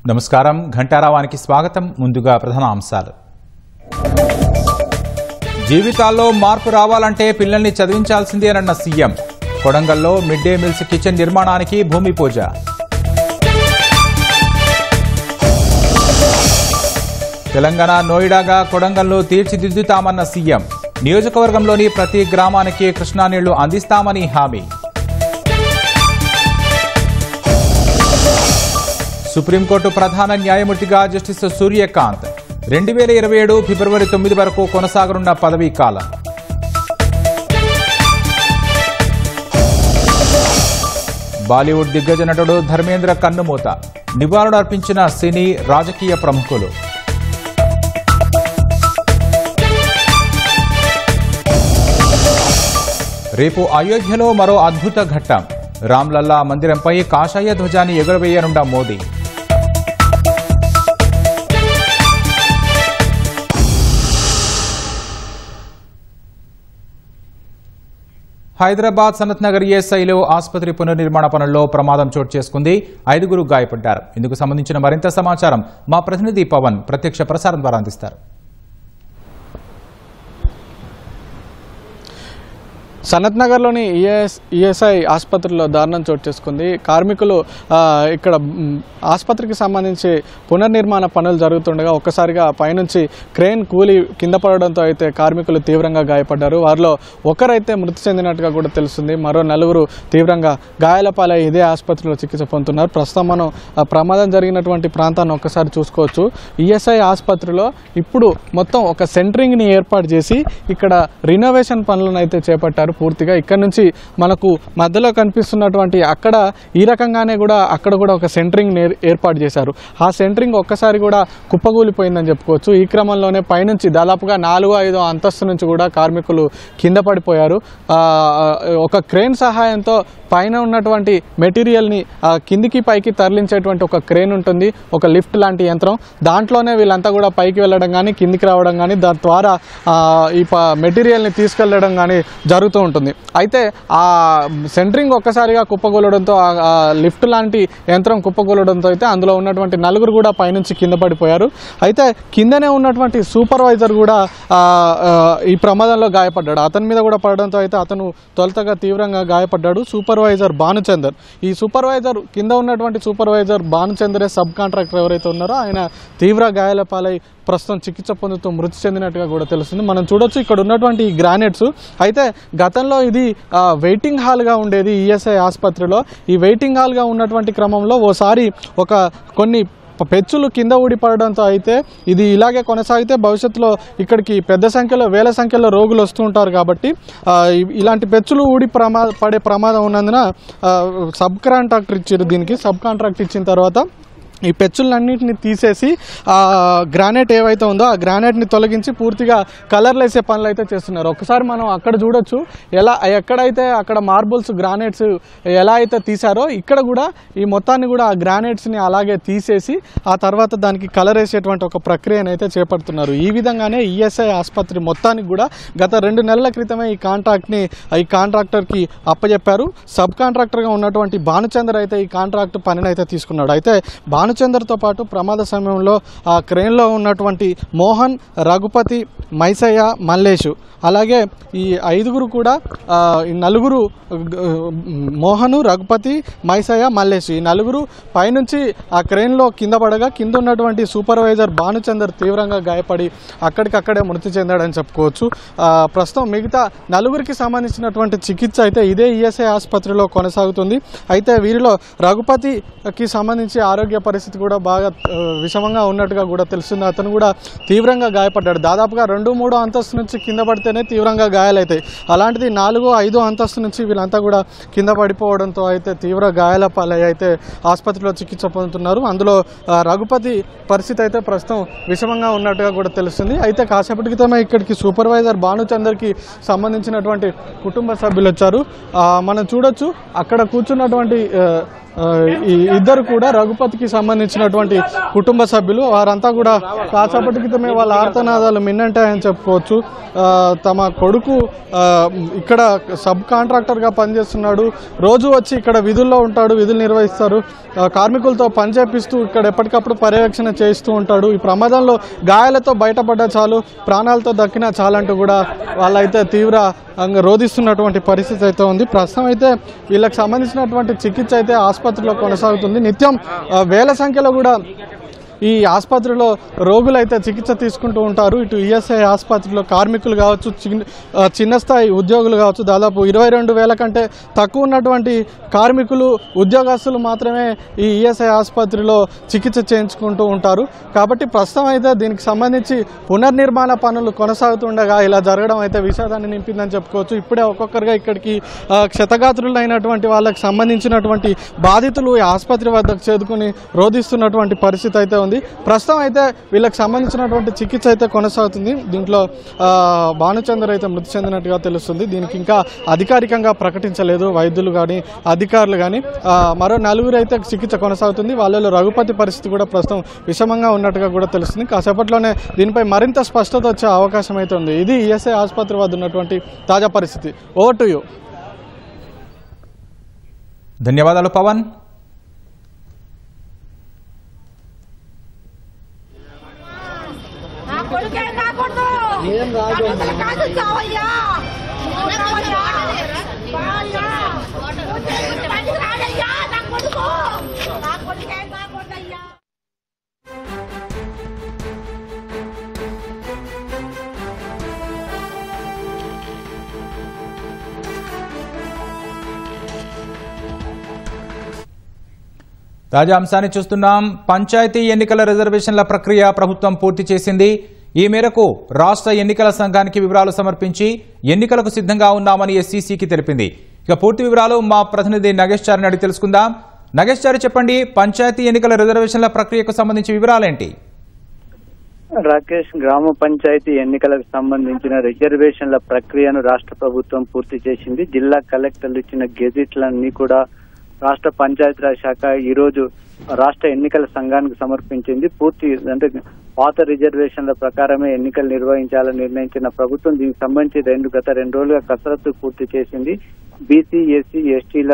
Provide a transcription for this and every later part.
నమస్కారం ఘంటారావానికి స్వాగతం. ముందుగా ప్రధాన అంశాలు. జీవితాల్లో మార్పు రావాలంటే పిల్లల్ని చదివించాల్సిందేనన్న సీఎం. కొడంగల్లో మిడ్ డే మీల్స్ కిచెన్ నిర్మాణానికి భూమి పూజ. తెలంగాణ నోయిడాగా కొడంగల్ను తీర్చిదిద్దుతామన్న సీఎం. నియోజకవర్గంలోని ప్రతి గ్రామానికి కృష్ణా నీళ్లు అందిస్తామని హామీ. సుప్రీంకోర్టు ప్రధాన న్యాయమూర్తిగా జస్టిస్ సూర్యకాంత్ 2027 ఫిబ్రవరి 9 వరకు కొనసాగనున్న పదవీ కాలం. బాలీవుడ్ దిగ్గజ నటుడు ధర్మేంద్ర కన్నుమూత. నివాళులర్పించిన సినీ రాజకీయ ప్రముఖులు. రేపు అయోధ్యలో మరో అద్భుత ఘట్టం. రామ్లల్లా మందిరంపై కాషాయ ధ్వజాన్ని ఎగురవేయనున్న మోదీ. హైదరాబాద్ సనత్ నగర్ ఈఎస్ఐలో ఆసుపత్రి పునర్నిర్మాణ పనుల్లో ప్రమాదం చోటు చేసుకుంది. 5గురు గాయపడ్డారు. ఇందుకు సంబంధించిన మరింత సమాచారం మా ప్రతినిధి పవన్ ప్రత్యక్ష ప్రసారం ద్వారా అందిస్తారు. సనత్ నగర్లోని ఈఎస్ఐ ఆసుపత్రిలో దారుణం చోటు చేసుకుంది. కార్మికులు ఇక్కడ ఆసుపత్రికి సంబంధించి పునర్నిర్మాణ పనులు జరుగుతుండగా ఒక్కసారిగా పైనుంచి క్రేన్ కూలి కింద పడడంతో అయితే కార్మికులు తీవ్రంగా గాయపడ్డారు. వారిలో ఒకరైతే మృతి చెందినట్టుగా కూడా తెలుస్తుంది. మరో 4 తీవ్రంగా గాయాల పాలై ఇదే ఆసుపత్రిలో చికిత్స పొందుతున్నారు. ప్రస్తుతం మనం ప్రమాదం జరిగినటువంటి ప్రాంతాన్ని ఒక్కసారి చూసుకోవచ్చు. ఈఎస్ఐ ఆసుపత్రిలో ఇప్పుడు మొత్తం ఒక సెంటరింగ్ని ఏర్పాటు చేసి ఇక్కడ రినోవేషన్ పనులను అయితే చేపట్టారు. పూర్తిగా ఇక్కడ నుంచి మనకు మధ్యలో కనిపిస్తున్నటువంటి అక్కడ ఈ రకంగానే కూడా అక్కడ కూడా ఒక సెంటరింగ్ ఏర్పాటు చేశారు. ఆ సెంటరింగ్ ఒక్కసారి కూడా కుప్పగూలిపోయిందని చెప్పుకోవచ్చు. ఈ క్రమంలోనే పైనుంచి దాదాపుగా 4-5 అంతస్తు నుంచి కూడా కార్మికులు కింద పడిపోయారు. ఒక క్రేన్ సహాయంతో పైన ఉన్నటువంటి మెటీరియల్ని కిందికి పైకి తరలించేటువంటి ఒక క్రేన్ ఉంటుంది, ఒక లిఫ్ట్ లాంటి యంత్రం. దాంట్లోనే వీళ్ళంతా కూడా పైకి వెళ్ళడం కానీ కిందికి రావడం కానీ దాని ద్వారా ఈ మెటీరియల్ని తీసుకెళ్లడం కానీ జరుగుతూ ఉంటుంది. అయితే ఆ సెంటరింగ్ ఒక్కసారిగా కుప్పగూలడంతో ఆ లిఫ్ట్ లాంటి యంత్రం కుప్పగూలడంతో అయితే అందులో ఉన్నటువంటి 4 కూడా పైనుంచి కింద పడిపోయారు. అయితే కిందనే ఉన్నటువంటి సూపర్వైజర్ కూడా ఈ ప్రమాదంలో గాయపడ్డాడు. అతని మీద కూడా పడడంతో అయితే అతను తొలుతగా తీవ్రంగా గాయపడ్డాడు. సూపర్వైజర్ భానుచందర్, ఈ సూపర్వైజర్ కింద ఉన్నటువంటి సూపర్వైజర్ భానుచందరే సబ్ కాంట్రాక్టర్ ఎవరైతే ఉన్నారో ఆయన తీవ్ర గాయాల పాలై ప్రస్తుతం చికిత్స పొందుతూ మృతి చెందినట్టుగా కూడా తెలుస్తుంది. మనం చూడొచ్చు ఇక్కడ ఉన్నటువంటి ఈ గ్రానైట్స్. అయితే గతంలో ఇది వెయిటింగ్ హాల్గా ఉండేది ఈఎస్ఐ ఆసుపత్రిలో. ఈ వెయిటింగ్ హాల్గా ఉన్నటువంటి క్రమంలో ఓసారి కొన్ని పెచ్చులు కింద ఊడిపడడంతో అయితే ఇది ఇలాగే కొనసాగితే భవిష్యత్తులో ఇక్కడికి పెద్ద సంఖ్యలో వేల సంఖ్యలో రోగులు వస్తూ ఉంటారు. కాబట్టి ఇలాంటి పెచ్చులు పడే ప్రమాదం ఉన్నందున సబ్ కాంట్రాక్టర్ ఇచ్చారు. దీనికి సబ్ కాంట్రాక్ట్ ఇచ్చిన తర్వాత ఈ పెచ్చులన్నింటినీ తీసేసి గ్రానైట్ ఏవైతే ఉందో ఆ గ్రానైట్ని తొలగించి పూర్తిగా కలర్లు వేసే పనులు అయితే చేస్తున్నారు. ఒకసారి మనం అక్కడ చూడొచ్చు ఎక్కడైతే అక్కడ మార్బుల్స్ గ్రానైట్స్ ఎలా అయితే తీశారో ఇక్కడ కూడా ఈ మొత్తాన్ని కూడా ఆ గ్రానైట్స్ని అలాగే తీసేసి ఆ తర్వాత దానికి కలర్ వేసేటువంటి ఒక ప్రక్రియను అయితే చేపడుతున్నారు. ఈ విధంగానే ఈఎస్ఐ ఆసుపత్రి మొత్తానికి కూడా గత 2 నెలల క్రితమే ఈ కాంట్రాక్టర్కి అప్పచెప్పారు. సబ్ కాంట్రాక్టర్గా ఉన్నటువంటి భానుచందర్ అయితే ఈ కాంట్రాక్ట్ పనిని అయితే తీసుకున్నాడు. అయితే భానుచందర్తో పాటు ప్రమాద సమయంలో ఆ క్రేన్లో ఉన్నటువంటి మోహన్, రఘుపతి, మైసయ్య, మల్లేషు, అలాగే ఈ 5గురు కూడా ఈ 4 మోహను, రఘుపతి, మైసయ్య, మల్లేషు ఈ 4 పైనుంచి ఆ క్రేన్లో కింద పడగా కింద ఉన్నటువంటి సూపర్వైజర్ భానుచందర్ తీవ్రంగా గాయపడి అక్కడికక్కడే మృతి చెందాడని చెప్పుకోవచ్చు. ప్రస్తుతం మిగతా 4కి సంబంధించినటువంటి చికిత్స అయితే ఇదే ఈఎస్ఐ ఆసుపత్రిలో కొనసాగుతుంది. అయితే వీరిలో రఘుపతికి సంబంధించి ఆరోగ్య పరిస్థితి కూడా బాగా విషమంగా ఉన్నట్టుగా కూడా తెలుస్తుంది. అతను కూడా తీవ్రంగా గాయపడ్డాడు. దాదాపుగా 2-3 అంతస్తు నుంచి కింద పడితేనే తీవ్రంగా గాయాలవుతాయి. అలాంటిది 4-5 అంతస్తు నుంచి వీళ్ళంతా కూడా కింద పడిపోవడంతో అయితే తీవ్ర గాయాల పాలై అయితే ఆసుపత్రిలో చికిత్స పొందుతున్నారు. అందులో రఘుపతి పరిస్థితి అయితే ప్రస్తుతం విషమంగా ఉన్నట్టుగా కూడా తెలుస్తుంది. అయితే కాసేపటి క్రితమే ఇక్కడికి సూపర్వైజర్ భానుచందర్కి సంబంధించినటువంటి కుటుంబ సభ్యులు వచ్చారు. మనం చూడొచ్చు అక్కడ కూర్చున్నటువంటి ఈ ఇద్దరు కూడా రఘుపతికి సంబంధించినటువంటి కుటుంబ సభ్యులు. వారంతా కూడా కాసేపటి క్రితమే వాళ్ళ ఆర్తనాదాలు మిన్నంటాయని చెప్పుకోవచ్చు. తమ కొడుకు ఇక్కడ సబ్ కాంట్రాక్టర్గా పనిచేస్తున్నాడు, రోజు వచ్చి ఇక్కడ విధుల్లో ఉంటాడు, విధులు నిర్వహిస్తారు, కార్మికులతో పని చేపిస్తూ ఇక్కడ ఎప్పటికప్పుడు పర్యవేక్షణ చేస్తూ ఉంటాడు. ఈ ప్రమాదంలో గాయాలతో బయటపడ్డా చాలు, ప్రాణాలతో దక్కినా చాలంటూ కూడా వాళ్ళైతే తీవ్ర రోధిస్తున్నటువంటి పరిస్థితి అయితే ఉంది. ప్రస్తుతం అయితే వీళ్ళకి సంబంధించినటువంటి చికిత్స అయితే ఆసుపత్రిలో కొనసాగుతుంది. నిత్యం వేల సంఖ్యలో కూడా ఈ ఆసుపత్రిలో రోగులు అయితే చికిత్స తీసుకుంటూ ఉంటారు. ఇటు ఈఎస్ఐ ఆసుపత్రిలో కార్మికులు కావచ్చు, చిన్న స్థాయి ఉద్యోగులు కావచ్చు, దాదాపు 22,000 కంటే తక్కువ ఉన్నటువంటి కార్మికులు, ఉద్యోగస్తులు మాత్రమే ఈ ఈఎస్ఐ ఆసుపత్రిలో చికిత్స చేయించుకుంటూ ఉంటారు. కాబట్టి ప్రస్తుతం అయితే దీనికి సంబంధించి పునర్నిర్మాణ పనులు కొనసాగుతుండగా ఇలా జరగడం అయితే విషాదాన్ని నింపిందని చెప్పుకోవచ్చు. ఇప్పుడే ఒక్కొక్కరుగా ఇక్కడికి క్షతగాత్రులైనటువంటి వాళ్ళకి సంబంధించినటువంటి బాధితులు ఈ ఆసుపత్రి వద్దకు చేరుకుని రోధిస్తున్నటువంటి పరిస్థితి అయితే ఉంది. ప్రస్తుతం అయితే వీళ్ళకి సంబంధించినటువంటి చికిత్స అయితే కొనసాగుతుంది. దీంట్లో భానుచందర్ అయితే మృతి చెందినట్టుగా తెలుస్తుంది. దీనికి ఇంకా అధికారికంగా ప్రకటించలేదు వైద్యులు కానీ అధికారులు కానీ. మరో 4 అయితే చికిత్స కొనసాగుతుంది. వాళ్ళలో రఘుపతి పరిస్థితి కూడా ప్రస్తుతం విషమంగా ఉన్నట్టుగా కూడా తెలుస్తుంది. కాసేపట్లోనే దీనిపై మరింత స్పష్టత వచ్చే అవకాశం అయితే ఉంది. ఇది ఈఎస్ఐ ఆసుపత్రి వద్ద ఉన్నటువంటి తాజా పరిస్థితి. Over to you. ధన్యవాదాలు పవన్. ఏం రాదు తాజా అంశాన్ని చూస్తున్నాం. పంచాయతీ ఎన్నికల రిజర్వేషన్ల ప్రక్రియ ప్రభుత్వం పూర్తి చేసింది. ఈ మేరకు రాష్ట్ర ఎన్నికల సంఘానికి వివరాలు సమర్పించి ఎన్నికలకు సిద్ధంగా ఉన్నామని ఎస్సీసీకి తెలిపింది. ఇక పూర్తి వివరాలు మా ప్రతినిధి నగేష్ చారిని అడిగి తెలుసుకుందాం. నగేష్ చారి, చెప్పండి, పంచాయతీ ఎన్నికల రిజర్వేషన్ల ప్రక్రియకు సంబంధించి వివరాలేంటి? రాకేష్, గ్రామ పంచాయతీ ఎన్నికలకు సంబంధించిన రిజర్వేషన్ల ప్రక్రియను రాష్ట్ర ప్రభుత్వం పూర్తి చేసింది. జిల్లా కలెక్టర్లు ఇచ్చిన గెజిట్లన్నీ కూడా రాష్ట్ర పంచాయతీరాజ్ శాఖ ఈ రోజు రాష్ట్ర ఎన్నికల సంఘానికి సమర్పించింది. పూర్తి అంటే పాత రిజర్వేషన్ల ప్రకారమే ఎన్నికలు నిర్వహించాలని నిర్ణయించిన ప్రభుత్వం దీనికి సంబంధించి గత 2 రోజులుగా కసరత్తు పూర్తి చేసింది. బీసీ, ఎస్సీ, ఎస్టీల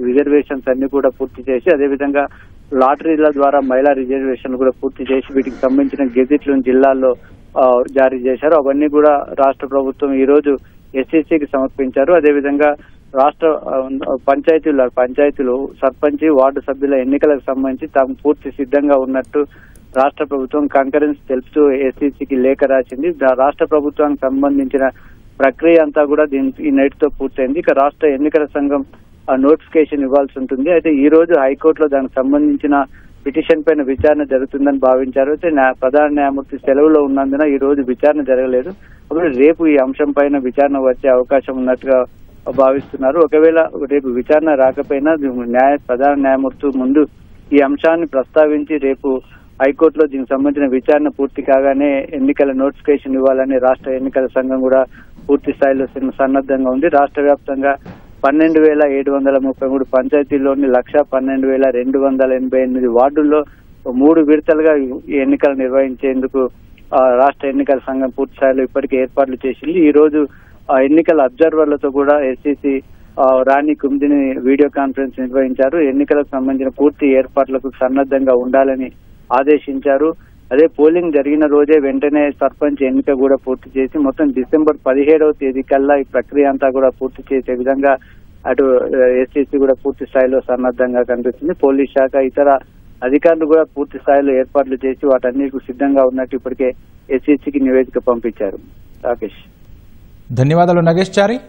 రిజర్వేషన్స్ అన్ని కూడా పూర్తి చేసి, అదేవిధంగా లాటరీల ద్వారా మహిళా రిజర్వేషన్లు కూడా పూర్తి చేసి వీటికి సంబంధించిన గెజిట్లను జిల్లాల్లో జారీ చేశారు. అవన్నీ కూడా రాష్ట్ర ప్రభుత్వం ఈ రోజు ఎస్సీసీకి సమర్పించారు. అదేవిధంగా రాష్ట్ర పంచాయతీలు సర్పంచ్, వార్డు సభ్యుల ఎన్నికలకు సంబంధించి తాము పూర్తి సిద్ధంగా ఉన్నట్టు రాష్ట్ర ప్రభుత్వం కంకరెన్స్ తెలుపుతూ ఎస్సీసీకి లేఖ రాసింది. రాష్ట్ర ప్రభుత్వానికి సంబంధించిన ప్రక్రియ అంతా కూడా ఈ నేటితో పూర్తయింది. ఇక రాష్ట్ర ఎన్నికల సంఘం నోటిఫికేషన్ ఇవ్వాల్సి ఉంటుంది. అయితే ఈ రోజు హైకోర్టులో దానికి సంబంధించిన పిటిషన్ పైన విచారణ జరుగుతుందని భావించారు. అయితే ప్రధాన న్యాయమూర్తి సెలవులో ఉన్నందున ఈ రోజు విచారణ జరగలేదు. ఒకవేళ రేపు ఈ అంశం పైన విచారణ వచ్చే అవకాశం ఉన్నట్టుగా భావిస్తున్నారు. ఒకవేళ రేపు విచారణ రాకపోయినా ప్రధాన న్యాయమూర్తి ముందు ఈ అంశాన్ని ప్రస్తావించి రేపు హైకోర్టులో దీనికి సంబంధించిన విచారణ పూర్తి కాగానే ఎన్నికల నోటిఫికేషన్ ఇవ్వాలని రాష్ట్ర ఎన్నికల సంఘం కూడా పూర్తి స్థాయిలో సన్నద్ధంగా ఉంది. రాష్ట్ర వ్యాప్తంగా 12,733 పంచాయతీల్లోని 1,12,288 వార్డుల్లో 3 విడతలుగా ఈ ఎన్నికలు నిర్వహించేందుకు రాష్ట్ర ఎన్నికల సంఘం పూర్తి స్థాయిలో ఇప్పటికే ఏర్పాట్లు చేసింది. ఈ రోజు ఎన్నికల అబ్జర్వర్లతో కూడా ఎస్సీసీ రాణి కుందిని వీడియో కాన్ఫరెన్స్ నిర్వహించారు. ఎన్నికలకు సంబంధించిన పూర్తి ఏర్పాట్లకు సన్నద్ధంగా ఉండాలని ఆదేశించారు. అదే పోలింగ్ జరిగిన రోజే వెంటనే సర్పంచ్ ఎన్నిక కూడా పూర్తి చేసి మొత్తం డిసెంబర్ 17వ తేదీ కల్లా ఈ ప్రక్రియ అంతా కూడా పూర్తి చేసే విధంగా అటు ఎస్సీసీ కూడా పూర్తి స్థాయిలో సన్నద్ధంగా కనిపిస్తుంది. పోలీస్ శాఖ, ఇతర అధికారులు కూడా పూర్తి స్థాయిలో ఏర్పాట్లు చేసి వాటన్నిటికి సిద్ధంగా ఉన్నట్టు ఇప్పటికే ఎస్సీసీకి నివేదిక పంపించారు. రాకేష్, ధన్యవాదాలు నగేష్ చారి.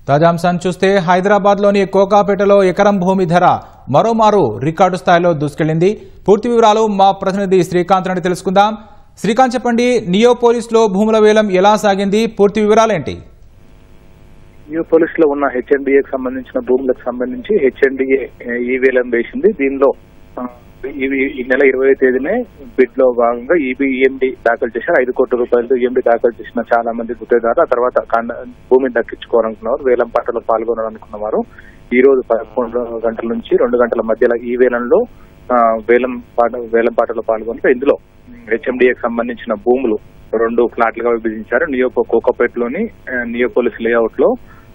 తాజా అంశాన్ని చూస్తే హైదరాబాద్లోని కోకాపేటలో ఎకరం భూమి ధర మరోమారు రికార్డు స్థాయిలో దూసుకెళ్లింది. పూర్తి వివరాలు మా ప్రతినిధి శ్రీకాంత్ నుండి తెలుసుకుందాం. శ్రీకాంత్, చెప్పండి, నియోపోలిస్ లో భూముల వేలం ఎలా సాగింది? పూర్తి వివరాలేంటి? నియోపోలిస్ లో ఉన్న హెచ్ఎండిఏకి సంబంధించిన భూములకు సంబంధించి హెచ్ఎండిఏ ఈ వేలం వేసింది. దీనిలో ఈ నెల 20వ తేదీనే బిడ్ లో భాగంగా ఈఎండి దాఖలు చేశారు. 5 కోట్ల రూపాయలతో ఈఎండి దాఖలు చేసిన చాలా మంది గుత్తేదారులు ఆ తర్వాత భూమిని దక్కించుకోవాలనుకున్నారు, వేలం పాటలో పాల్గొనాలనుకున్నవారు ఈ రోజు 11 గంటల నుంచి 2 గంటల మధ్యలో ఈ వేలంలో వేలం పాటలో పాల్గొంటే ఇందులో హెచ్ఎండిఏకి సంబంధించిన భూములు 2 ఫ్లాట్లుగా విభజించారు. కోకాపేటలోని నియోపోలిస్ లేఅవుట్ లో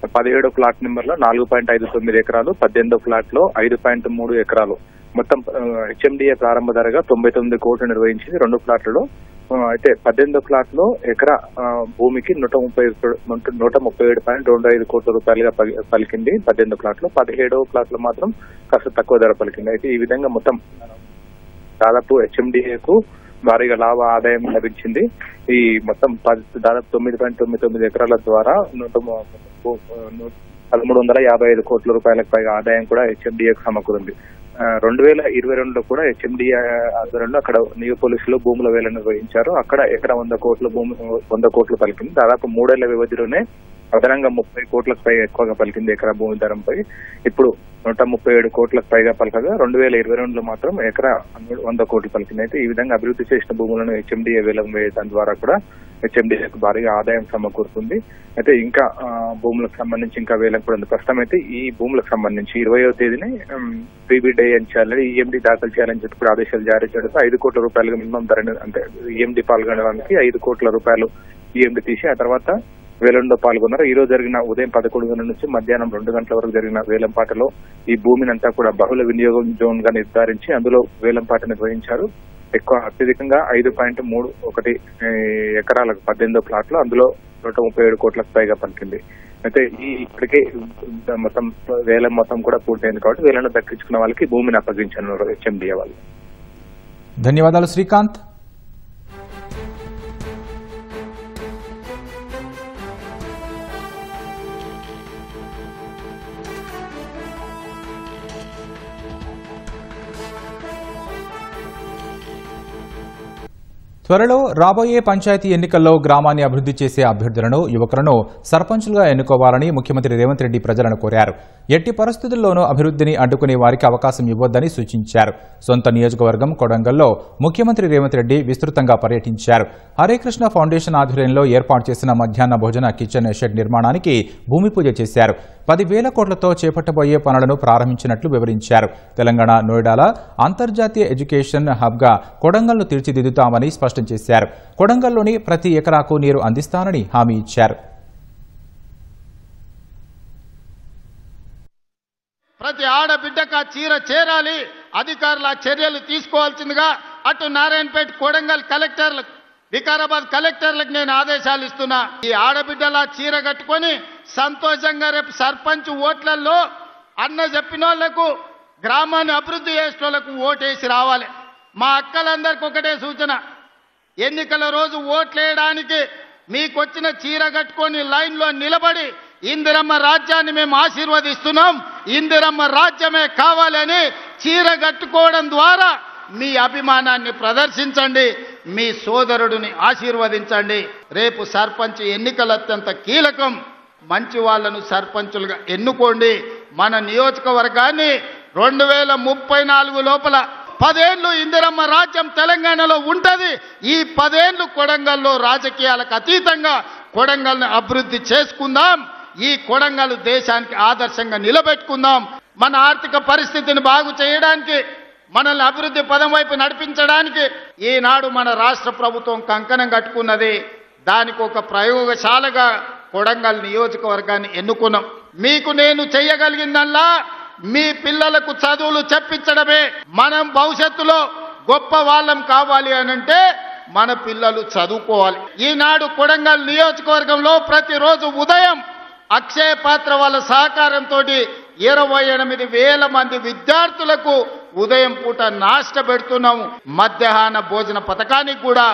17వ ఫ్లాట్ నెంబర్ లో 4.59 ఎకరాలు, 18వ ఫ్లాట్ లో 5.3 ఎకరాలు, మొత్తం హెచ్ఎండిఏ ప్రారంభ ధరగా 99 కోట్లు నిర్వహించింది 2 ఫ్లాట్లలో. అయితే 18వ ఫ్లాట్ లో ఎకరా భూమికి 137.25 కోట్ల రూపాయలుగా పలికింది 18వ ఫ్లాట్ లో. 17వ ఫ్లాట్ లో మాత్రం కాస్త తక్కువ ధర పలికింది. అయితే ఈ విధంగా మొత్తం దాదాపు హెచ్ఎండిఏకు భారీగా లాభ ఆదాయం లభించింది. ఈ మొత్తం దాదాపు 9.99 ఎకరాల ద్వారా 1355 కోట్ల రూపాయలకు పైగా ఆదాయం కూడా హెచ్ఎండిఏకు సమకూరింది. 2022లో కూడా హెచ్ఎండిఏ ఆధ్వర్యంలో అక్కడ నియోపోలిస్ లో భూముల వేలం నిర్వహించారు. అక్కడ ఎకరా 100 కోట్లు పలికింది. దాదాపు 3 ఏళ్ల వ్యవధిలోనే అదనంగా 30 కోట్లకు పైగా ఎక్కువగా పలికింది ఎకరా భూమి ధరంపై. ఇప్పుడు 137 కోట్లకు పైగా పలకగా 2022లో మాత్రం ఎకరా 100 కోట్లు పలికింది. అయితే ఈ విధంగా అభివృద్ధి చేసిన భూములను హెచ్ఎండిఏ వేలం వేయడం ద్వారా కూడా హెచ్ఎండిఏకు భారీగా ఆదాయం సమకూరుతుంది. అయితే ఇంకా భూములకు సంబంధించి ఇంకా వేలం కూడా ఉంది. ప్రస్తుతం అయితే ఈ భూములకు సంబంధించి 20వ తేదీని ప్రీబిడ్ చేయాలని ఈఎండి దాఖలు చేయాలని చెప్పి కూడా ఆదేశాలు జారీ చేయడంతో 5 కోట్ల రూపాయలుగా మినిమం ధర, అంటే ఈఎండి పాల్గొనడానికి 5 కోట్ల రూపాయలు ఈఎండి తీసి ఆ తర్వాత వేలంలో పాల్గొన్నారు. ఈ రోజు జరిగిన ఉదయం 11 గంటల నుంచి మధ్యాహ్నం 2 గంటల వరకు జరిగిన వేలంపాటలో ఈ భూమిని అంతా కూడా బహుళ వినియోగం జోన్ గా నిర్ధారించి అందులో వేలంపాట నిర్వహించారు. అత్యధికంగా 5.31 ఎకరాలకు 18వ ఫ్లాట్ లో అందులో 137 కోట్లకు పైగా పలికింది. అయితే ఇప్పటికే మొత్తం వేలం మొత్తం కూడా పూర్తయింది కాబట్టి వేలంలో దక్కించుకున్న వాళ్ళకి భూమిని అప్పగించారు హెచ్ఎండిఏ వాళ్ళు. ధన్యవాదాలు శ్రీకాంత్. త్వరలో రాబోయే పంచాయతీ ఎన్నికల్లో గ్రామాన్ని అభివృద్ధి చేసే అభ్యర్థులను, యువకులను సర్పంచులుగా ఎన్నుకోవాలని ముఖ్యమంత్రి రేవంత్ రెడ్డి ప్రజలను కోరారు. ఎట్టి పరిస్థితుల్లోనూ అభివృద్ధిని అడ్డుకునే వారికి అవకాశం ఇవ్వొద్దని సూచించారు. సొంత నియోజకవర్గం కొడంగల్లో ముఖ్యమంత్రి రేవంత్ రెడ్డి విస్తృతంగా పర్యటించారు. హరేకృష్ణ ఫౌండేషన్ ఆధ్వర్యంలో ఏర్పాటు చేసిన మధ్యాహ్న భోజన కిచెన్ షెడ్ నిర్మాణానికి భూమి పూజ చేశారు. 10,000 కోట్లతో చేపట్టబోయే పనులను ప్రారంభించినట్లు వివరించారు. తెలంగాణ నోయిడాల అంతర్జాతీయ ఎడ్యుకేషన్ హబ్గా కొడంగల్ను తీర్చిదిద్దుతామని స్పష్టం చేశారు. కొడంగల్లోని ప్రతి ఎకరాకు నీరు అందిస్తానని హామీ ఇచ్చారు. ప్రతి ఆడబిడ్డకు చీర చేరాలి, అధికారుల చర్యలు తీసుకోవాల్సిందిగా అటు నారాయణపేట, కొడంగల్ కలెక్టర్లకు, వికారాబాద్ కలెక్టర్లకు నేను ఆదేశాలు ఇస్తున్నా. ఈ ఆడబిడ్డల చీర కట్టుకొని సంతోషంగా రేపు సర్పంచ్ ఓట్లలో అన్న చెప్పిన వాళ్లకు, గ్రామాన్ని అభివృద్ధి చేసిన వాళ్లకు ఓటేసి రావాలి. మా అక్కలందరికీ ఒకటే సూచన, ఎన్నికల రోజు ఓట్లేయడానికి మీకొచ్చిన చీర కట్టుకొని లైన్లో నిలబడి ఇందిరమ్మ రాజ్యాన్ని మేము ఆశీర్వదిస్తున్నాం, ఇందిరమ్మ రాజ్యమే కావాలని చీర కట్టుకోవడం ద్వారా మీ అభిమానాన్ని ప్రదర్శించండి, మీ సోదరుడిని ఆశీర్వదించండి. రేపు సర్పంచ్ ఎన్నికలు అత్యంత కీలకం. మంచి వాళ్లను సర్పంచులుగా ఎన్నుకోండి. మన నియోజకవర్గాన్ని 2034 లోపల 10 ఏళ్లు ఇందిరమ్మ రాజ్యం తెలంగాణలో ఉంటది. ఈ 10 ఏళ్లు కొడంగల్లో రాజకీయాలకు అతీతంగా కొడంగల్ని అభివృద్ధి చేసుకుందాం. ఈ కొడంగల్ దేశానికి ఆదర్శంగా నిలబెట్టుకుందాం. మన ఆర్థిక పరిస్థితిని బాగు చేయడానికి, మనల్ని అభివృద్ధి పదం వైపు నడిపించడానికి ఈనాడు మన రాష్ట్ర ప్రభుత్వం కంకణం కట్టుకున్నది. దానికి ఒక ప్రయోగశాలగా కొడంగల్ నియోజకవర్గాన్ని ఎన్నుకున్నాం. మీకు నేను చేయగలిగిందల్లా మీ పిల్లలకు చదువులు చెప్పించడమే. మనం భవిష్యత్తులో గొప్ప వాళ్ళం కావాలి అనంటే మన పిల్లలు చదువుకోవాలి. ఈనాడు కొడంగల్ నియోజకవర్గంలో ప్రతిరోజు ఉదయం అక్షయ పాత్ర వాళ్ళ సహకారంతో 28,000 మంది విద్యార్థులకు ఉదయం పూట నాష్ట పెడుతున్నాము. మధ్యాహ్న భోజన పథకానికి కూడా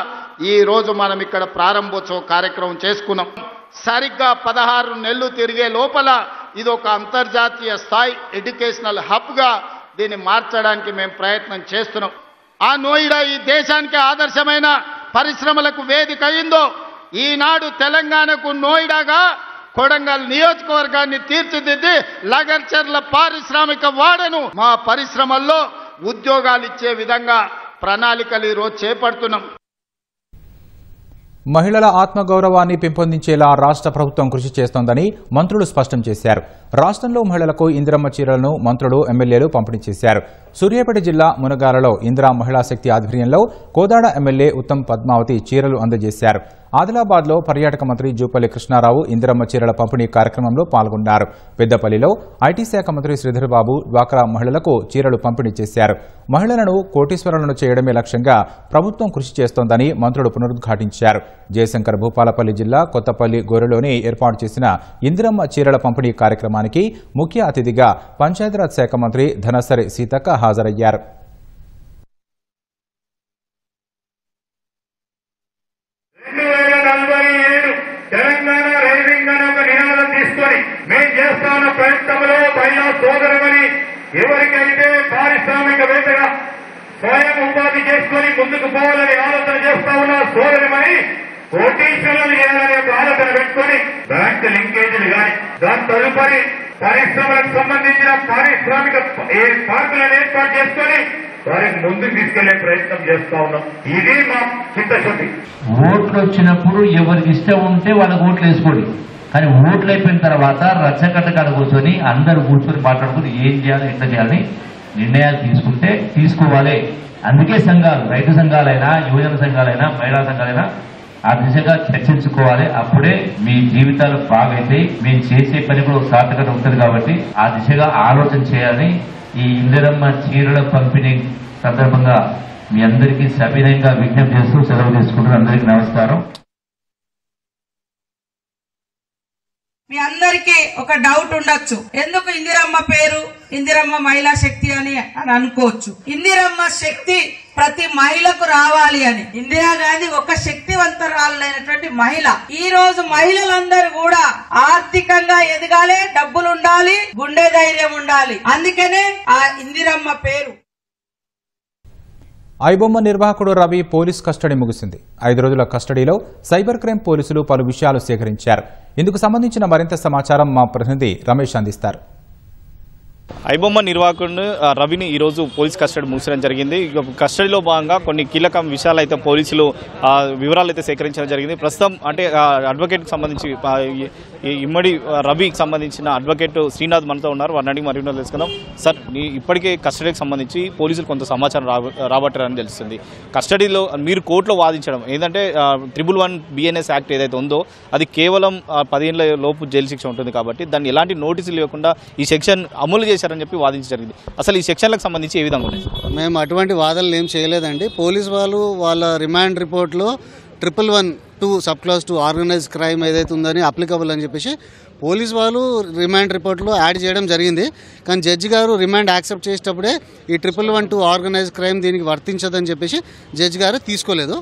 ఈ రోజు మనం ఇక్కడ ప్రారంభోత్సవ కార్యక్రమం చేసుకున్నాం. సరిగ్గా 16 నెలలు తిరిగే లోపల ఇది ఒక అంతర్జాతీయ స్థాయి ఎడ్యుకేషనల్ హబ్గా దీన్ని మార్చడానికి మేము ప్రయత్నం చేస్తున్నాం. ఆ నోయిడా ఈ దేశానికి ఆదర్శమైన పరిశ్రమలకు వేదిక అయిందో, ఈనాడు తెలంగాణకు నోయిడాగా కొడంగల్ నియోజకవర్గాన్ని తీర్చిదిద్ది లగర్చర్ల పారిశ్రామిక వాడను మా పరిశ్రమల్లో ఉద్యోగాలు ఇచ్చే విధంగా ప్రణాళికలు ఈరోజు చేపడుతున్నాం. మహిళల ఆత్మగౌరవాన్ని పెంపొందించేలా రాష్ట్ర ప్రభుత్వం కృషి చేస్తోందని మంత్రులు స్పష్టం చేశారు. రాష్ట్రంలో మహిళలకు ఇందిరమ్మ చీరలను మంత్రులు, ఎమ్మెల్యేలు పంపిణీ చేశారు. సూర్యాపేట జిల్లా మునగాలలో ఇందిరా మహిళా శక్తి ఆధ్వర్యంలో కోదాడ ఎమ్మెల్యే ఉత్తమ్ పద్మావతి చీరలు అందజేశారు. ఆదిలాబాద్లో పర్యాటక మంత్రి జూపల్లి కృష్ణారావు ఇందిరమ్మ చీరల పంపిణీ కార్యక్రమంలో పాల్గొన్నారు. పెద్దపల్లిలో ఐటీ శాఖ మంత్రి శ్రీధర్ బాబు డ్వాక్రా మహిళలకు చీరలు పంపిణీ చేశారు. మహిళలను కోటీశ్వరులను చేయడమే లక్ష్యంగా ప్రభుత్వం కృషి చేస్తోందని మంత్రులు పునరుద్ఘాటించారు. జయశంకర్ భూపాలపల్లి జిల్లా కొత్తపల్లి గోరెలోని ఏర్పాటు చేసిన ఇందిరమ్మ చీరల పంపిణీ కార్యక్రమానికి ముఖ్య అతిథిగా పంచాయతీరాజ్ శాఖ మంత్రి ధనసరి సీతక్క హాజరయ్యారు. తెలంగాణ రైజింగ్ అని ఒక నినాదం తీసుకొని మేము చేస్తా ఉన్న ప్రయత్నంలో మహిళా సోదరుమని ఎవరికైతే పారిశ్రామికవేత్తగా స్వయం ఉపాధి చేసుకుని ముందుకు పోవాలని ఆలోచన చేస్తా ఉన్న సోదరుమని కోటీశ్వరులను చేయాలనే ఒక ఆలోచన పెట్టుకుని బ్యాంకు లింకేజీలు కానీ దాని తదుపరి పరిశ్రమలకు సంబంధించిన పారిశ్రామిక పార్కులను ఏర్పాటు చేసుకుని వారిని ముందుకు తీసుకెళ్లే ప్రయత్నం చేస్తా ఉన్నాం. ఇది మా చిత్తశుద్ధి. ఓట్లు వచ్చినప్పుడు ఎవరికి ఇష్టం ఉంటే వాళ్ళకి ఓట్లు వేసుకోండి, కానీ ఓట్లు అయిపోయిన తర్వాత రచ్చగడ్డ కూర్చొని అందరూ కూర్చొని మాట్లాడుకుని ఏం చేయాలి, ఎట్లా చేయాలని నిర్ణయాలు తీసుకోవాలి. అందుకే సంఘాలు, రైతు సంఘాలైనా, యువజన సంఘాలైనా, మహిళా సంఘాలైనా ఆ దిశగా చర్చించుకోవాలి. అప్పుడే మీ జీవితాలు బాగైతాయి. మేము చేసే పని కూడా సార్థకత ఉంటుంది. కాబట్టి ఆ దిశగా ఆలోచన చేయాలని ఈ ఇందిరమ్మ చీరల పంపిణీ సందర్భంగా మీ అందరికీ సవినయంగా విజ్ఞప్తి చేస్తూ సెలవు తీసుకుంటున్నాను. అందరికీ నమస్కారం. మీ అందరికీ ఒక డౌట్ ఉండొచ్చు, ఎందుకు ఇందిరమ్మ పేరు ఇందిరమ్మ మహిళా శక్తి అని అనుకోవచ్చు. ఇందిరమ్మ శక్తి ప్రతి మహిళకు రావాలి అని. ఇందిరాగాంధీ ఒక శక్తివంతరాలైనటువంటి మహిళ. ఈ రోజు మహిళలందరూ కూడా ఆర్థికంగా ఎదగాలి, డబ్బులు ఉండాలి, గుండె ధైర్యం ఉండాలి. అందుకనే ఆ ఇందిరమ్మ పేరు. ఐబొమ్మ నిర్వాహకుడు రవి పోలీస్ కస్టడీ ముగిసింది. 5 రోజుల కస్టడీలో సైబర్ క్రైమ్ పోలీసులు పలు విషయాలు సేకరించారు. ఇందుకు సంబంధించిన మరింత సమాచారం మా ప్రతినిధి రమేష్ అందిస్తారు. ఐబొమ్మ నిర్వాహకుడు రవిని ఈరోజు పోలీస్ కస్టడీ ముగిసడం జరిగింది. కస్టడీలో భాగంగా కొన్ని కీలక విషయాలు అయితే పోలీసులు వివరాలు అయితే సేకరించడం జరిగింది. ప్రస్తుతం అంటే అడ్వకేట్కి సంబంధించి ఇమ్మడి రవికి సంబంధించిన అడ్వకేట్ శ్రీనాథ్ మనతో ఉన్నారు. వారిని అడిగి మరిన్ని తెలుసుకుందాం. సార్, ఇప్పటికే కస్టడీకి సంబంధించి పోలీసులు కొంత సమాచారం రాబట్టారని తెలుస్తుంది. కస్టడీలో మీరు కోర్టులో వాదించడం ఏంటంటే 111 BNS యాక్ట్ ఏదైతే ఉందో అది కేవలం 10 ఏళ్ల లోపు జైలు శిక్ష ఉంటుంది. కాబట్టి దాన్ని ఎలాంటి నోటీసులు ఇవ్వకుండా ఈ సెక్షన్ అమలు చేశారని చెప్పి వాదించడం జరిగింది. అసలు ఈ సెక్షన్లకు సంబంధించి ఏ విధంగా ఉన్నాయి? మేము అటువంటి వాదనలు ఏం చేయలేదండి. పోలీస్ వాళ్ళు వాళ్ళ రిమాండ్ రిపోర్ట్లో 111(2) సబ్-క్లాస్ 2 ఆర్గనైజ్ క్రైమ్ ఏదైతే ఉందని అప్లికబుల్ అని చెప్పేసి పోలీస్ వాళ్ళు రిమాండ్ రిపోర్ట్లో యాడ్ చేయడం జరిగింది. కానీ జడ్జి గారు రిమాండ్ యాక్సెప్ట్ చేసేటప్పుడే ఈ 111(2) ఆర్గనైజ్ క్రైమ్ దీనికి వర్తించదని చెప్పేసి జడ్జి గారు తీసుకోలేదు.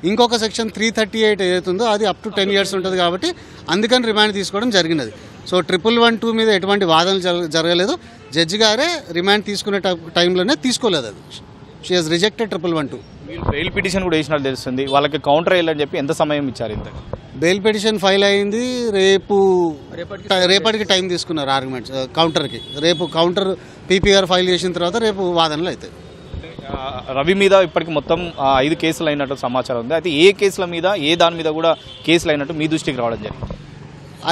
ఇంకొక సెక్షన్ 338 ఏదైతే ఉందో అది అప్ టు 10 years ఉంటుంది. కాబట్టి అందుకని రిమాండ్ తీసుకోవడం జరిగినది. సో 111(2) మీద ఎటువంటి వాదనలు జరగలేదు. జడ్జి గారే రిమాండ్ తీసుకునే టైంలోనే తీసుకోలేదు. అది షీ హెస్ రిజెక్టెడ్ 111(2). మీరు బెయిల్ పిటిషన్ కూడా వేసినట్టు తెలుస్తుంది. వాళ్ళకి కౌంటర్ వేయాలని చెప్పి ఎంత సమయం ఇచ్చారు? ఇంత బెయిల్ పిటిషన్ ఫైల్ అయింది. రేపటికి టైం తీసుకున్నారు ఆర్గ్యుమెంట్స్ కౌంటర్కి. రేపు కౌంటర్ పీపీఆర్ ఫైల్ చేసిన తర్వాత రేపు వాదనలు అవుతాయి. రవి మీద ఇప్పటికి మొత్తం 5 కేసులు అయినట్టు సమాచారం ఉంది. అయితే ఏ కేసుల మీద దాని మీద కూడా కేసులు అయినట్టు మీ దృష్టికి రావడం జరిగింది?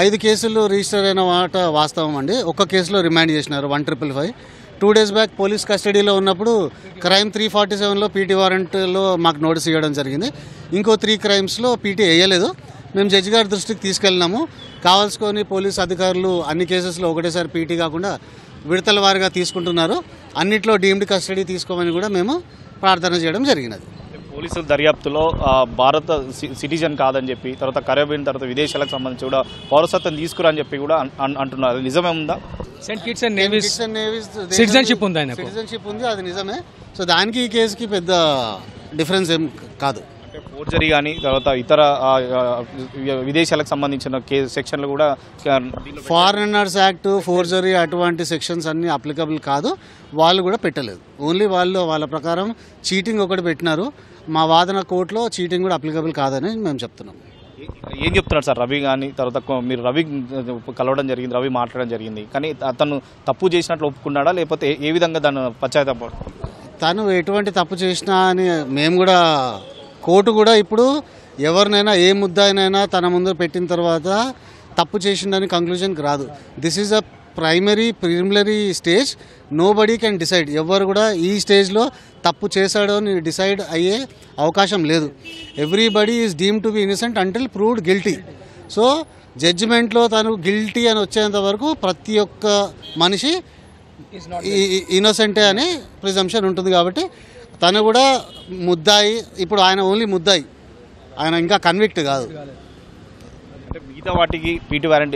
5 కేసులు రిజిస్టర్ అయిన మాట వాస్తవం అండి. ఒక్క కేసులో రిమాండ్ చేసినారు 1555. 2 days బ్యాక్ పోలీస్ కస్టడీలో ఉన్నప్పుడు క్రైమ్ 347లో పీటీ వారెంట్లో మాకు నోటీస్ ఇవ్వడం జరిగింది. ఇంకో 3 క్రైమ్స్లో పీటీ వేయలేదు. మేము జడ్జి గారి దృష్టికి తీసుకెళ్ళినాము. కావాల్సుకొని పోలీస్ అధికారులు అన్ని కేసెస్లో ఒకటేసారి పీటీ కాకుండా విడతల వారిగా తీసుకుంటున్నారు. అన్నిట్లో డీమ్డ్ కస్టడీ తీసుకోమని కూడా మేము ప్రార్థన చేయడం జరిగినది. పోలీసుల దర్యాప్తులో భారత సిటిజన్ కాదని చెప్పి తర్వాత కరేబియన్ తర్వాత విదేశాలకు సంబంధించి కూడా పౌరసత్వం తీసుకురా అని చెప్పి కూడా అంటున్నారు. అది నిజమే ఉందా? Saint Kitts and navies citizenship ఉంది, అది నిజమే. సో దానికి ఈ కేసుకి పెద్ద డిఫరెన్స్ ఏం కాదు. ఫోర్జరీ కానీ తర్వాత ఇతర విదేశాలకు సంబంధించిన సెక్షన్లు కూడా ఫారినర్స్ యాక్ట్ ఫోర్జరీ అటువంటి సెక్షన్స్ అన్ని అప్లికబుల్ కాదు, వాళ్ళు కూడా పెట్టలేదు. ఓన్లీ వాళ్ళ ప్రకారం చీటింగ్ ఒకటి పెట్టినారు. మా వాదన కోర్టులో చీటింగ్ కూడా అప్లికబుల్ కాదని మేము చెప్తున్నాం. ఏం చెప్తున్నారు సార్ రవి కానీ? తర్వాత మీరు రవి కలవడం జరిగింది, రవి మాట్లాడడం జరిగింది, కానీ అతను తప్పు చేసినట్లు ఒప్పుకున్నాడా లేకపోతే ఏ విధంగా దాన్ని పశ్చాత్తాప? తను ఎటువంటి తప్పు చేసినా అని మేము కూడా కోర్టు కూడా ఇప్పుడు ఎవరినైనా ఏ ముద్దాయినైనా తన ముందు పెట్టిన తర్వాత తప్పు చేసిండని కంక్లూజన్కి రాదు. This is a preliminary stage. Nobody can decide. ఎవరు కూడా ఈ స్టేజ్లో తప్పు చేశాడో అని డిసైడ్ అయ్యే అవకాశం లేదు. Everybody is deem to be innocent until proved guilty. So జడ్జిమెంట్లో తను గిల్టీ అని వచ్చేంత వరకు ప్రతి ఒక్క మనిషి ఇన్నోసెంటే అనే ప్రిజంప్షన్ ఉంటుంది. కాబట్టి తను కూడా ముద్దాయి. ఇప్పుడు ఆయన ఓన్లీ ముద్దాయి, ఆయన ఇంకా కన్విక్ట్ కాదు. అంటే మిగతా వాటికి పీటీ వారెంట్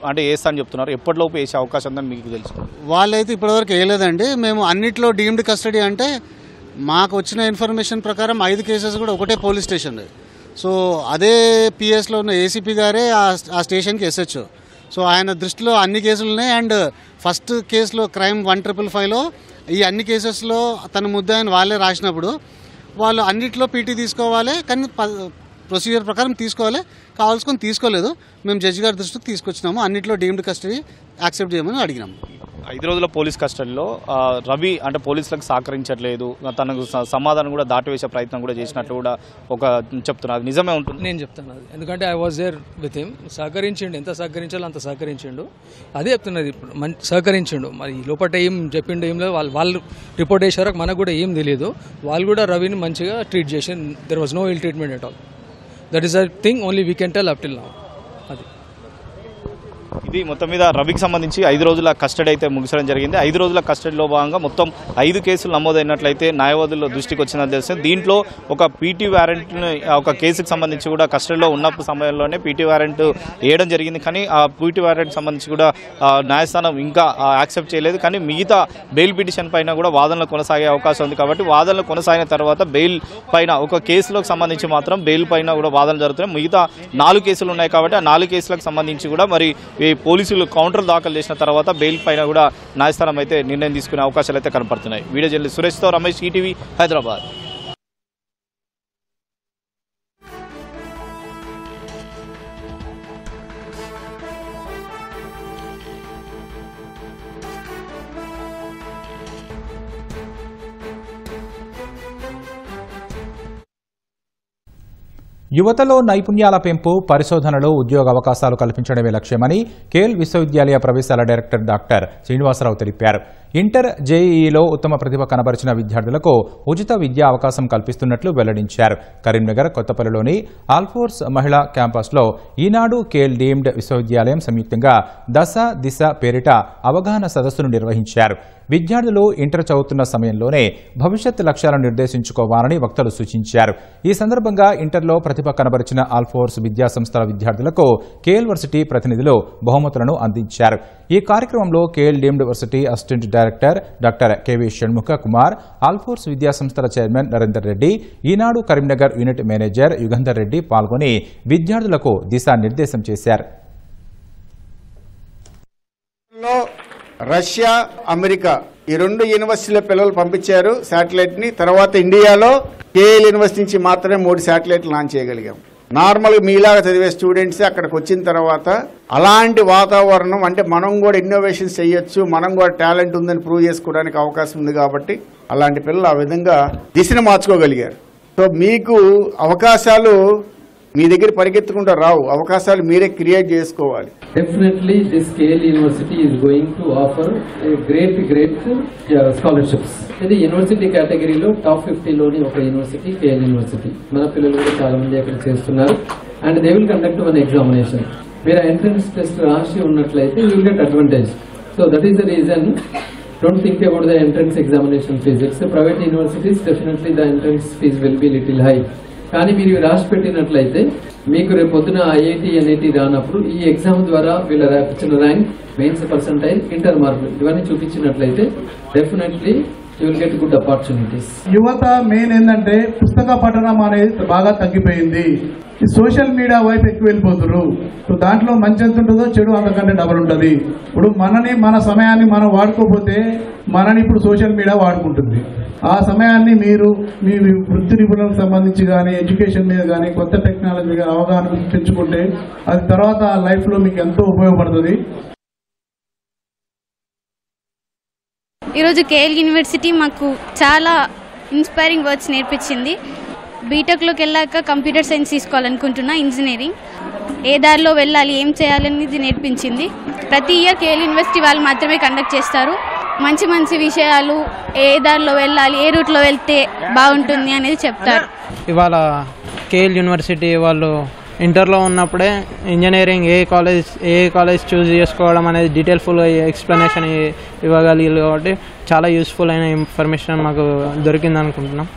అంటే వేస్తా అని చెప్తున్నారు. ఎప్పటిలోపు వేసే అవకాశం ఉందని మీకు తెలుసు? వాళ్ళైతే ఇప్పటివరకు వేయలేదండి. మేము అన్నిట్లో డీమ్డ్ కస్టడీ అంటే మాకు వచ్చిన ఇన్ఫర్మేషన్ ప్రకారం 5 కేసెస్ కూడా ఒకటే పోలీస్ స్టేషన్. సో అదే పిఎస్లో ఉన్న ఏసీపీ గారే ఆ స్టేషన్కి ఎస్హెచ్ఓ. సో ఆయన దృష్టిలో అన్ని కేసులు ఉన్నాయి. అండ్ ఫస్ట్ కేసులో క్రైమ్ 155లో ఈ అన్ని కేసెస్లో తన ముద్దాయిని వాళ్ళే రాసినప్పుడు వాళ్ళు అన్నిట్లో పీటీ తీసుకోవాలి, కానీ ప్రొసీజర్ ప్రకారం తీసుకోవాలి. కావాల్సుకొని తీసుకోలేదు. మేము జడ్జి గారి దృష్టికి తీసుకొచ్చినాము. అన్నిట్లో డీమ్డ్ కస్టడీ యాక్సెప్ట్ చేయమని అడిగినాము. 5 రోజుల పోలీస్ కస్టడీలో రవి అంటే పోలీసులకు సహకరించట్లేదు, తనకు సమాధానం కూడా దాటివేసే ప్రయత్నం కూడా చేసినట్లు కూడా ఒక చెప్తున్నారు. నిజమే ఉంటుంది? నేను చెప్తాను అది, ఎందుకంటే I was there with him. సహకరించిండు, ఎంత సహకరించాలో అంత సహకరించిండు. అదే చెప్తున్నది, ఇప్పుడు సహకరించిండు. మరి లోపల ఏం చెప్పిండు ఏం లేదు. వాళ్ళు రిపోర్ట్ చేసే మనకు కూడా ఏం తెలియదు. వాళ్ళు కూడా రవిని మంచిగా ట్రీట్ చేసి there was no ill treatment at all. That is a thing only we can tell up till now. అది ఇది మొత్తం మీద రవికి సంబంధించి 5 రోజుల కస్టడీ అయితే ముగిసడం జరిగింది. 5 రోజుల కస్టడీలో భాగంగా మొత్తం 5 కేసులు నమోదైనట్లయితే న్యాయవాదుల దృష్టికి వచ్చినది తెలుస్తుంది. దీంట్లో ఒక పీటీ వారెంట్, ఒక కేసుకు సంబంధించి కూడా కస్టడీలో ఉన్నప్పుడు సమయంలోనే పీటీ వారెంట్ వేయడం జరిగింది. కానీ ఆ పీటీ వారెంట్ సంబంధించి కూడా న్యాయస్థానం ఇంకా యాక్సెప్ట్ చేయలేదు. కానీ మిగతా బెయిల్ పిటిషన్ పైన కూడా వాదనలు కొనసాగే అవకాశం ఉంది. కాబట్టి వాదనలు కొనసాగిన తర్వాత బెయిల్ పైన ఒక కేసులకు సంబంధించి మాత్రం బెయిల్ పైన కూడా వాదనలు జరుగుతున్నాయి. మిగతా 4 కేసులు ఉన్నాయి కాబట్టి ఆ 4 కేసులకు సంబంధించి కూడా మరి పోలీసులు కౌంటర్ దాఖలు చేసిన తర్వాత బెయిల్ పైన కూడా న్యాయస్థానం అయితే నిర్ణయం తీసుకునే అవకాశాలు అయితే కనపడుతున్నాయి. వీడియో జర్నలిస్ట్ సురేష్తో రమేష్, ఈటీవీ, హైదరాబాద్. యువతలో నైపుణ్యాల పెంపు, పరిశోధనలో ఉద్యోగ అవకాశాలు కల్పించడమే లక్ష్యమని కేఎల్ విశ్వవిద్యాలయ ప్రవేశాల డైరెక్టర్ డాక్టర్ శ్రీనివాసరావు తెలిపారు. ఇంటర్ జేఈఈలో ఉత్తమ ప్రతిభ కనబరిచిన విద్యార్థులకు ఉచిత విద్యా అవకాశం కల్పిస్తున్నట్లు వెల్లడించారు. కరీంనగర్ కొత్తపల్లిలోని ఆల్ఫోర్స్ మహిళా క్యాంపస్లో ఈనాడు కేఎల్ డీమ్డ్ విశ్వవిద్యాలయం సంయుక్తంగా దశ దిశ పేరిట అవగాహన సదస్సును నిర్వహించారు. విద్యార్థులు ఇంటర్ చదువుతున్న సమయంలోనే భవిష్యత్ లక్ష్యాలను నిర్దేశించుకోవాలని వక్తలు సూచించారు. ఈ సందర్భంగా ఇంటర్లో ప్రతిభ కనబరిచిన ఆల్ఫోర్స్ విద్యాసంస్థల విద్యార్థులకు కేఎల్ వర్సిటీ ప్రతినిధులు బహుమతులను అందించారు. ఈ కార్యక్రమంలో KL deemed varsity assistant director doctor KV Shanmukha Kumar, Alphores విద్యాసంస్థల chairman Narender Reddy, Eenadu Karimnagar unit manager Yugandhar Reddy పాల్గొని విద్యార్థులకు దిశానిర్దేశం చేశారు. రష్యా, అమెరికా ఈ 2 యూనివర్సిటీల పిల్లలు పంపించారు శాటిలైట్ ని. తర్వాత ఇండియాలో కేఎల్ యూనివర్సిటీ నుంచి మాత్రమే 3 శాటిలైట్లు లాంచ్ చేయగలిగాం. నార్మల్ మీలాగా చదివే స్టూడెంట్స్ అక్కడికి వచ్చిన తర్వాత అలాంటి వాతావరణం, అంటే మనం కూడా ఇన్నోవేషన్స్ చేయొచ్చు, మనం కూడా టాలెంట్ ఉందని ప్రూవ్ చేసుకోవడానికి అవకాశం ఉంది. కాబట్టి అలాంటి పిల్లలు ఆ విధంగా దిశను మార్చుకోగలిగారు. సో మీకు అవకాశాలు మీ దగ్గర పరిగెత్తుకుంటూ రావు, అవకాశాలు మీరే క్రియేట్ చేసుకోవాలి. Definitely this KL University is going to offer a great scholarships. ఇది యూనివర్సిటీ కేటగిరీలో టాప్ 50 లోని ఒక యూనివర్సిటీ KL యూనివర్సిటీ. మన పిల్లలు కూడా చాలా మంది అక్కడ చేస్తున్నారు. And they will conduct one examination. మీరు ఎంట్రన్స్ టెస్ట్ రాసి ఉన్నట్లయితే you will get advantage. So that is the reason. Don't think about the entrance examination fees. It's a private universities. Definitely the entrance fees will be little high. కానీ మీరు రాసి పెట్టినట్లయితే మీకు రేపు పొద్దున ఐఐటి ఎన్ఐటి రానప్పుడు ఈ ఎగ్జామ్ ద్వారా వీళ్ళ ఇచ్చిన ర్యాంక్, మెయిన్స్ పర్సంటైల్, ఇంటర్ మార్కులు ఇవన్నీ చూపించినట్లయితే definitely you will get good opportunities. యువత మెయిన్ ఏంటంటే పుస్తక పఠనం అనేది బాగా తగ్గిపోయింది. ఈ సోషల్ మీడియా వైపు ఎక్కువ వెళ్ళిపోతున్నారు. దాంట్లో మంచి ఎంత ఉంటుందో చెడు అంతకంటే డబల్ ఉంటుంది. ఇప్పుడు మన సమయాన్ని మనం వాడుకోకపోతే మనని ఇప్పుడు సోషల్ మీడియా వాడుకుంటుంది. ఆ సమయాన్ని మీరు మీ వృత్తి నిపుణులకు సంబంధించి కానీ ఎడ్యుకేషన్ మీద కానీ కొత్త టెక్నాలజీ మీద అవగాహన పెంచుకుంటే అది తర్వాత లైఫ్లో మీకు ఎంతో ఉపయోగపడుతుంది. ఈరోజు కేఎల్ యూనివర్సిటీ మాకు చాలా ఇన్స్పైరింగ్ వర్డ్స్ నేర్పించింది. బీటెక్లోకి వెళ్ళాక కంప్యూటర్ సైన్స్ తీసుకోవాలనుకుంటున్నా, ఇంజనీరింగ్ ఏ దారిలో వెళ్ళాలి, ఏం చేయాలనేది నేర్పించింది. ప్రతి ఇయర్ కేఎల్ యూనివర్సిటీ వాళ్ళు మాత్రమే కండక్ట్ చేస్తారు. మంచి మంచి విషయాలు, ఏ దారిలో వెళ్ళాలి, ఏ రూట్లో వెళ్తే బాగుంటుంది అనేది చెప్తారు. ఇవాళ కేఎల్ యూనివర్సిటీ వాళ్ళు ఇంటర్లో ఉన్నప్పుడే ఇంజనీరింగ్ ఏ కాలేజ్ చూస్ చేసుకోవడం అనేది డీటెయిల్ఫుల్గా ఎక్స్ప్లెనేషన్ ఇవ్వగలిగారు. కాబట్టి చాలా యూస్ఫుల్ అయిన ఇన్ఫర్మేషన్ మాకు దొరికింది అనుకుంటున్నాం.